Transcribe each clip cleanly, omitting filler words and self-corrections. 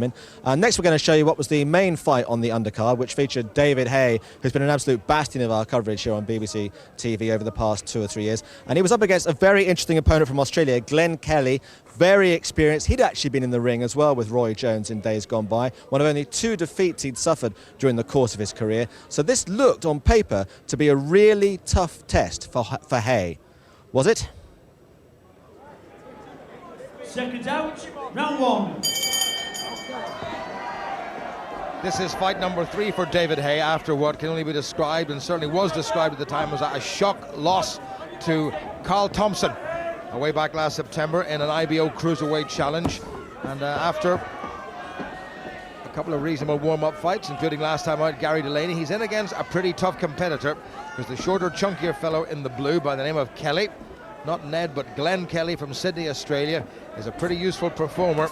Next we're going to show you what was the main fight on the undercard, which featured David Haye, who's been an absolute bastion of our coverage here on BBC TV over the past 2 or 3 years. And he was up against a very interesting opponent from Australia, Glen Kelly, very experienced. He'd actually been in the ring as well with Roy Jones in days gone by, one of only 2 defeats he'd suffered during the course of his career. So this looked on paper to be a really tough test for Haye. Was it? Seconds out, round 1. This is fight number 3 for David Haye after what can only be described, and certainly was described at the time, as a shock loss to Carl Thompson way back last September in an IBO Cruiserweight Challenge. And after a couple of reasonable warm-up fights, including last time out Gary Delaney, he's in against a pretty tough competitor. There's the shorter, chunkier fellow in the blue by the name of Kelly. Not Ned, but Glen Kelly from Sydney, Australia. Is a pretty useful performer.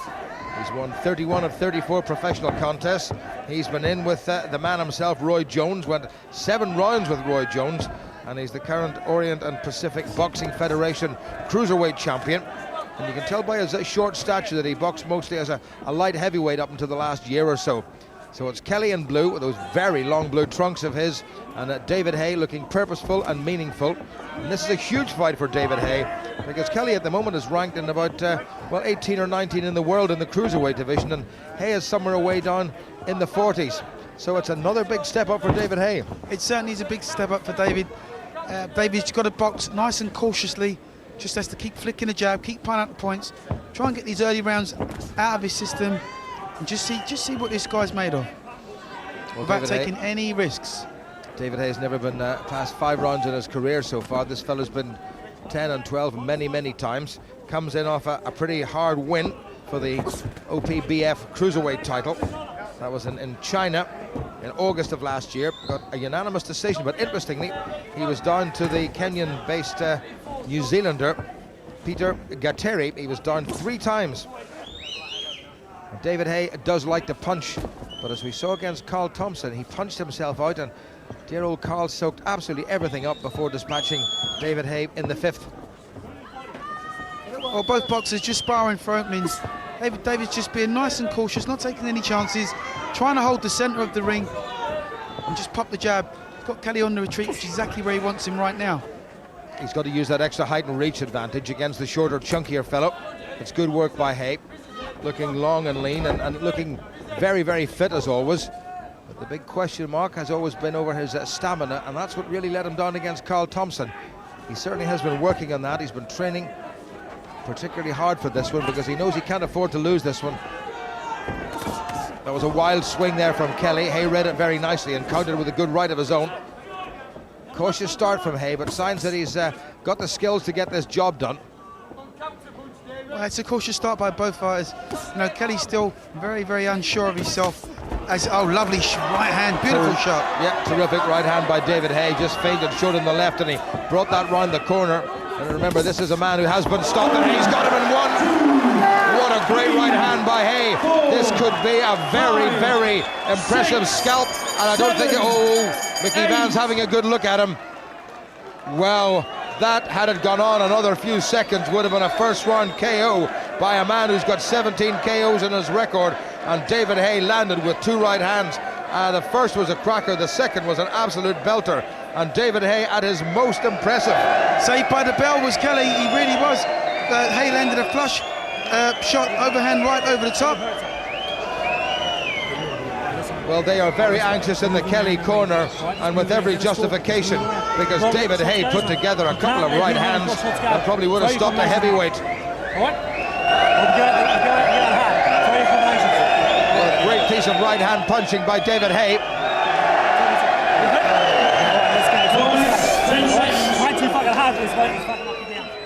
He's won 31 of 34 professional contests. He's been in with the man himself, Roy Jones, went 7 rounds with Roy Jones, and he's the current Orient and Pacific Boxing Federation Cruiserweight champion. And you can tell by his short stature that he boxed mostly as a light heavyweight up until the last year or so. So it's Kelly in blue with those very long blue trunks of his, and David Haye looking purposeful and meaningful. And this is a huge fight for David Haye, because Kelly at the moment is ranked in about, well, 18 or 19 in the world in the cruiserweight division, and Haye is somewhere away down in the 40s. So it's another big step up for David Haye. It certainly is a big step up for David. David's got to box nice and cautiously, just has to keep flicking the jab, keep piling up the points, try and get these early rounds out of his system, and just see what this guy's made of, without taking any risks. David Haye's never been past 5 rounds in his career so far. This fellow's been 10 and 12 many times. Comes in off a pretty hard win for the OPBF Cruiserweight title. That was in China in August of last year. Got a unanimous decision, but interestingly, he was down to the Kenyan-based New Zealander, Peter Gateri. He was down 3 times. David Haye does like to punch, but as we saw against Carl Thompson, he punched himself out, and dear old Carl soaked absolutely everything up before dispatching David Haye in the 5th. Well, both boxers just sparring for openings. David's just being nice and cautious, not taking any chances, trying to hold the centre of the ring and just pop the jab. He's got Kelly on the retreat, which is exactly where he wants him right now. He's got to use that extra height and reach advantage against the shorter, chunkier fellow. It's good work by Haye, looking long and lean and looking very fit as always. But the big question mark has always been over his stamina, and that's what really let him down against Carl Thompson. He certainly has been working on that. He's been training particularly hard for this one, because he knows he can't afford to lose this one. That was a wild swing there from Kelly. Haye read it very nicely and countered with a good right of his own. Cautious start from Haye, but signs that he's got the skills to get this job done. Well, it's a cautious start by both fighters. You know, Kelly's still very unsure of himself. Oh, lovely right hand, beautiful shot. Yeah, terrific right hand by David Haye. Just feinted short in the left, and he brought that round the corner. And remember, this is a man who has been stopped, and he's got him in 1. What a great right hand by Haye. This could be a very impressive scalp, and I don't think Mickey Van's having a good look at him. Well, that, had it gone on another few seconds, would have been a first-round KO by a man who's got 17 KOs in his record, and David Haye landed with 2 right hands. The first was a cracker, the second was an absolute belter, and David Haye at his most impressive. Saved by the bell was Kelly, he really was. Haye landed a flush shot, overhand right over the top. Well, they are very anxious in the Kelly corner, and with every justification, because David Haye put together a couple of right hands that probably would have stopped a heavyweight. Well, a great piece of right hand punching by David Haye.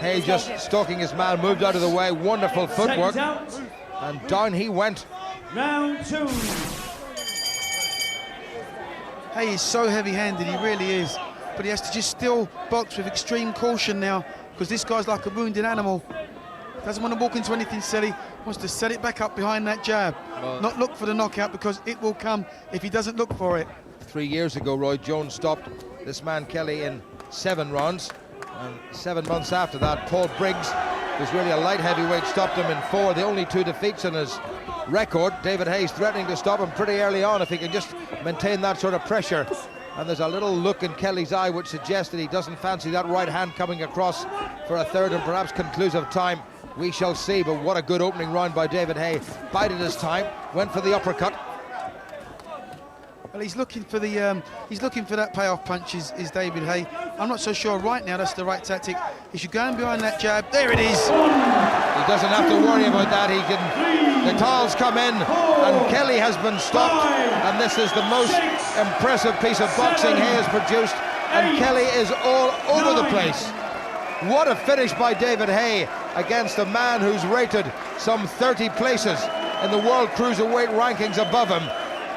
Haye just stalking his man, moved out of the way, wonderful footwork, and down he went. Round 2. Haye is so heavy-handed, he really is, but he has to just still box with extreme caution now, because this guy's like a wounded animal. Doesn't want to walk into anything silly, wants to set it back up behind that jab, not look for the knockout, because it will come if he doesn't look for it. 3 years ago, Roy Jones stopped this man Kelly in 7 rounds, and 7 months after that, Paul Briggs, who's really a light heavyweight, stopped him in 4. The only 2 defeats in his record. David Hayes threatening to stop him pretty early on if he can just maintain that sort of pressure. And there's a little look in Kelly's eye which suggests that he doesn't fancy that right hand coming across for a third and perhaps conclusive time. We shall see, but what a good opening round by David Haye. Bided his time, went for the uppercut. Well, he's looking for that payoff punch, is David Haye. I'm not so sure right now that's the right tactic. He should go in behind that jab. There it is. He doesn't have to worry about that. He can. The towels come in, and Kelly has been stopped. And this is the most impressive piece of boxing Haye has produced. And Kelly is all over the place. What a finish by David Haye against a man who's rated some 30 places in the world cruiserweight rankings above him.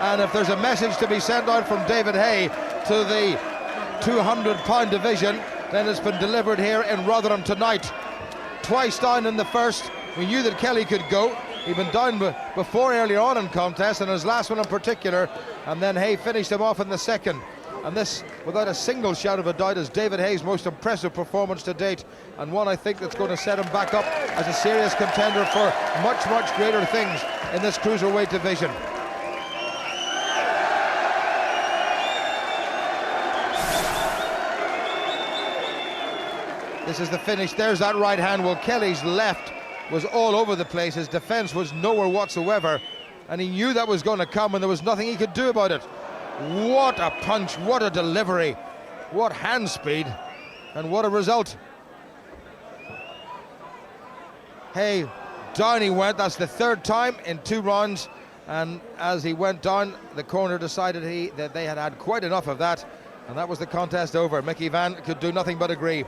And if there's a message to be sent out from David Haye to the 200-pound division, then it's been delivered here in Rotherham tonight. Twice down in the first. We knew that Kelly could go. He'd been down before earlier on in contest, and his last one in particular, and then Haye finished him off in the second. And this, without a single shadow of a doubt, is David Haye's most impressive performance to date, and one I think that's going to set him back up as a serious contender for much, much greater things in this cruiserweight division. This is the finish. There's that right hand. Well, Kelly's left was all over the place. His defense was nowhere whatsoever, and he knew that was going to come, and there was nothing he could do about it. What a punch, what a delivery, what hand speed, and what a result. Haye, down he went. That's the third time in 2 rounds, and as he went down, the corner decided that they had had quite enough of that, and that was the contest over. Mickey Van could do nothing but agree.